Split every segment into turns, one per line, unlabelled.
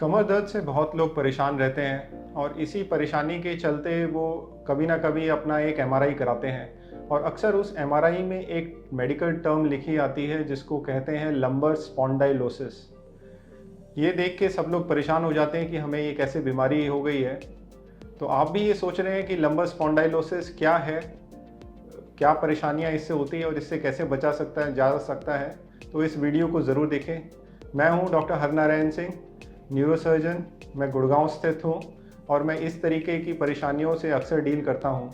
कमर दर्द से बहुत लोग परेशान रहते हैं और इसी परेशानी के चलते वो कभी ना कभी अपना एक एमआरआई कराते हैं और अक्सर उस एमआरआई में एक मेडिकल टर्म लिखी आती है जिसको कहते हैं लंबर स्पॉन्डाइलोसिस। ये देख के सब लोग परेशान हो जाते हैं कि हमें ये कैसे बीमारी हो गई है। तो आप भी ये सोच रहे हैं कि लंबर स्पॉन्डाइलोसिस क्या है, क्या परेशानियां इससे होती है और इससे कैसे बचा सकता है जा सकता है, तो इस वीडियो को ज़रूर देखें। मैं हूं डॉक्टर हरनारायण सिंह, न्यूरोसर्जन। मैं गुड़गांव स्थित हूँ और मैं इस तरीके की परेशानियों से अक्सर डील करता हूँ।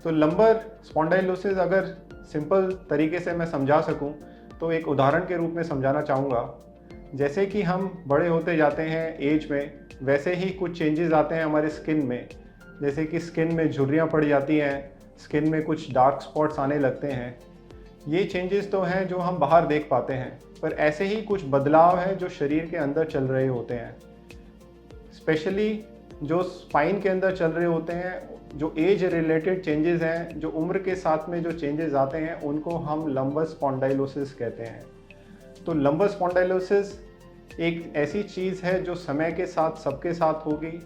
तो लंबर स्पॉन्डाइलोसिस अगर सिंपल तरीके से मैं समझा सकूँ तो एक उदाहरण के रूप में समझाना चाहूँगा। जैसे कि हम बड़े होते जाते हैं एज में, वैसे ही कुछ चेंजेस आते हैं हमारे स्किन में। जैसे कि स्किन में झुर्रियाँ पड़ जाती हैं, स्किन में कुछ डार्क स्पॉट्स आने लगते हैं। ये चेंजेस तो हैं जो हम बाहर देख पाते हैं, पर ऐसे ही कुछ बदलाव हैं जो शरीर के अंदर चल रहे होते हैं। स्पेशली जो स्पाइन के अंदर चल रहे होते हैं, जो एज रिलेटेड चेंजेस हैं, जो उम्र के साथ में जो चेंजेस आते हैं, उनको हम लंबर स्पॉन्डाइलोसिस कहते हैं। तो लंबर स्पॉन्डाइलोसिस एक ऐसी चीज़ है जो समय के साथ सबके साथ होगी।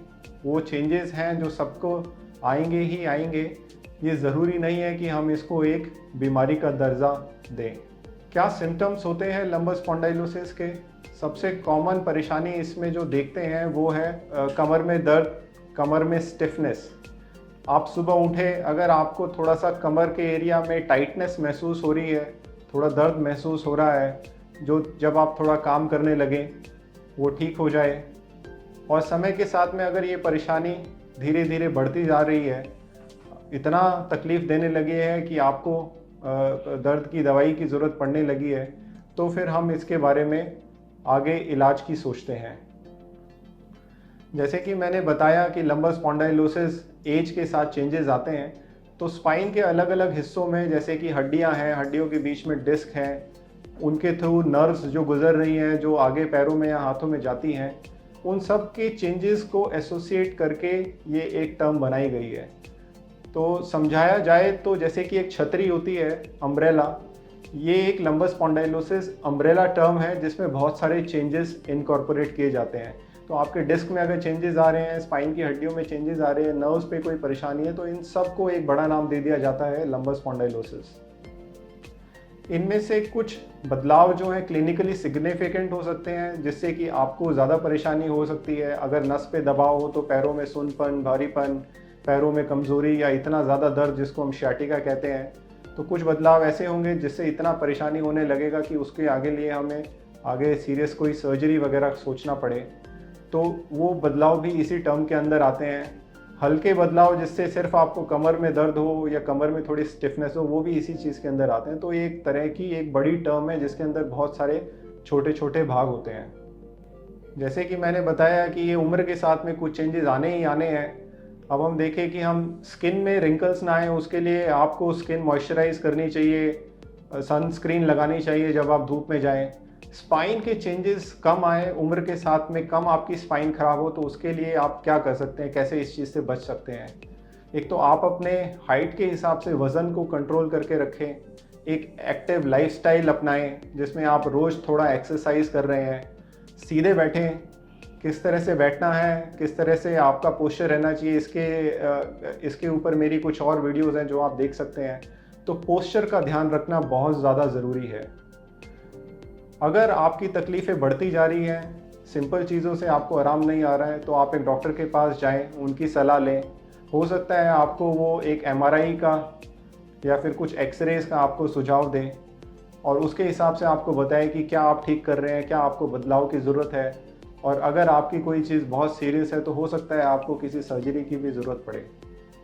वो चेंजेस हैं जो सबको आएंगे ही आएंगे। ये ज़रूरी नहीं है कि हम इसको एक बीमारी का दर्जा दें। क्या सिम्टम्स होते हैं लंबर स्पॉन्डाइलोसिस के? सबसे कॉमन परेशानी इसमें जो देखते हैं वो है कमर में दर्द, कमर में स्टिफनेस। आप सुबह उठे, अगर आपको थोड़ा सा कमर के एरिया में टाइटनेस महसूस हो रही है, थोड़ा दर्द महसूस हो रहा है, जो जब आप थोड़ा काम करने लगें वो ठीक हो जाए। और समय के साथ में अगर ये परेशानी धीरे धीरे बढ़ती जा रही है, इतना तकलीफ़ देने लगी है कि आपको दर्द की दवाई की ज़रूरत पड़ने लगी है, तो फिर हम इसके बारे में आगे इलाज की सोचते हैं। जैसे कि मैंने बताया कि लंबर स्पॉन्डाइलोसिस एज के साथ चेंजेस आते हैं, तो स्पाइन के अलग अलग हिस्सों में, जैसे कि हड्डियां हैं, हड्डियों के बीच में डिस्क हैं, उनके थ्रू नर्व्स जो गुजर रही हैं, जो आगे पैरों में या हाथों में जाती हैं, उन सब के चेंजेस को एसोसिएट करके ये एक टर्म बनाई गई है। तो समझाया जाए तो जैसे कि एक छतरी होती है, अम्ब्रेला, ये एक लंबर स्पॉन्डाइलोसिस अम्ब्रेला टर्म है जिसमें बहुत सारे चेंजेस इनकॉर्पोरेट किए जाते हैं। तो आपके डिस्क में अगर चेंजेस आ रहे हैं, स्पाइन की हड्डियों में चेंजेस आ रहे हैं, नर्व्स पे कोई परेशानी है, तो इन सब को एक बड़ा नाम दे दिया जाता है लंबर स्पॉन्डाइलोसिस। इनमें से कुछ बदलाव जो हैं क्लिनिकली सिग्निफिकेंट हो सकते हैं, जिससे कि आपको ज़्यादा परेशानी हो सकती है। अगर नस पे दबाव हो तो पैरों में सुन्नपन, भारीपन, पैरों में कमज़ोरी या इतना ज़्यादा दर्द जिसको हम सियाटिका कहते हैं, तो कुछ बदलाव ऐसे होंगे जिससे इतना परेशानी होने लगेगा कि उसके आगे लिए हमें आगे सीरियस कोई सर्जरी वगैरह सोचना पड़े। तो वो बदलाव भी इसी टर्म के अंदर आते हैं। हल्के बदलाव जिससे सिर्फ आपको कमर में दर्द हो या कमर में थोड़ी स्टिफनेस हो, वो भी इसी चीज़ के अंदर आते हैं। तो एक तरह की एक बड़ी टर्म है जिसके अंदर बहुत सारे छोटे छोटे भाग होते हैं। जैसे कि मैंने बताया कि ये उम्र के साथ में कुछ चेंजेस आने ही आने हैं। अब हम देखें कि हम स्किन में रिंकल्स ना आए, उसके लिए आपको स्किन मॉइस्चराइज करनी चाहिए, सनस्क्रीन लगानी चाहिए जब आप धूप में जाएं। स्पाइन के चेंजेस कम आए, उम्र के साथ में कम आपकी स्पाइन खराब हो, तो उसके लिए आप क्या कर सकते हैं, कैसे इस चीज़ से बच सकते हैं? एक तो आप अपने हाइट के हिसाब से वज़न को कंट्रोल करके रखें। एक एक्टिव लाइफस्टाइल अपनाएं जिसमें आप रोज़ थोड़ा एक्सरसाइज कर रहे हैं। सीधे बैठें, किस तरह से बैठना है, किस तरह से आपका पोस्चर रहना चाहिए, इसके ऊपर मेरी कुछ और वीडियोज़ हैं जो आप देख सकते हैं। तो पोस्चर का ध्यान रखना बहुत ज़्यादा ज़रूरी है। अगर आपकी तकलीफ़ें बढ़ती जा रही हैं, सिंपल चीज़ों से आपको आराम नहीं आ रहा है, तो आप एक डॉक्टर के पास जाएं, उनकी सलाह लें। हो सकता है आपको वो एक एमआरआई का या फिर कुछ एक्सरेज़ का आपको सुझाव दें और उसके हिसाब से आपको बताएं कि क्या आप ठीक कर रहे हैं, क्या आपको बदलाव की ज़रूरत है। और अगर आपकी कोई चीज़ बहुत सीरियस है तो हो सकता है आपको किसी सर्जरी की भी ज़रूरत पड़े।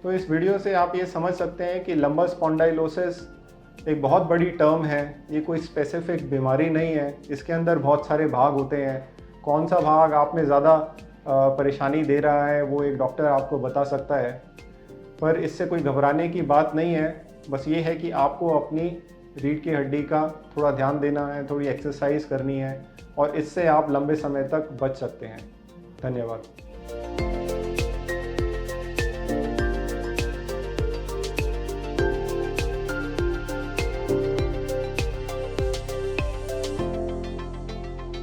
तो इस वीडियो से आप ये समझ सकते हैं कि लंबर स्पॉन्डाइलोसिस एक बहुत बड़ी टर्म है। ये कोई स्पेसिफिक बीमारी नहीं है, इसके अंदर बहुत सारे भाग होते हैं। कौन सा भाग आप में ज़्यादा परेशानी दे रहा है वो एक डॉक्टर आपको बता सकता है, पर इससे कोई घबराने की बात नहीं है। बस ये है कि आपको अपनी रीढ़ की हड्डी का थोड़ा ध्यान देना है, थोड़ी एक्सरसाइज करनी है और इससे आप लंबे समय तक बच सकते हैं। धन्यवाद।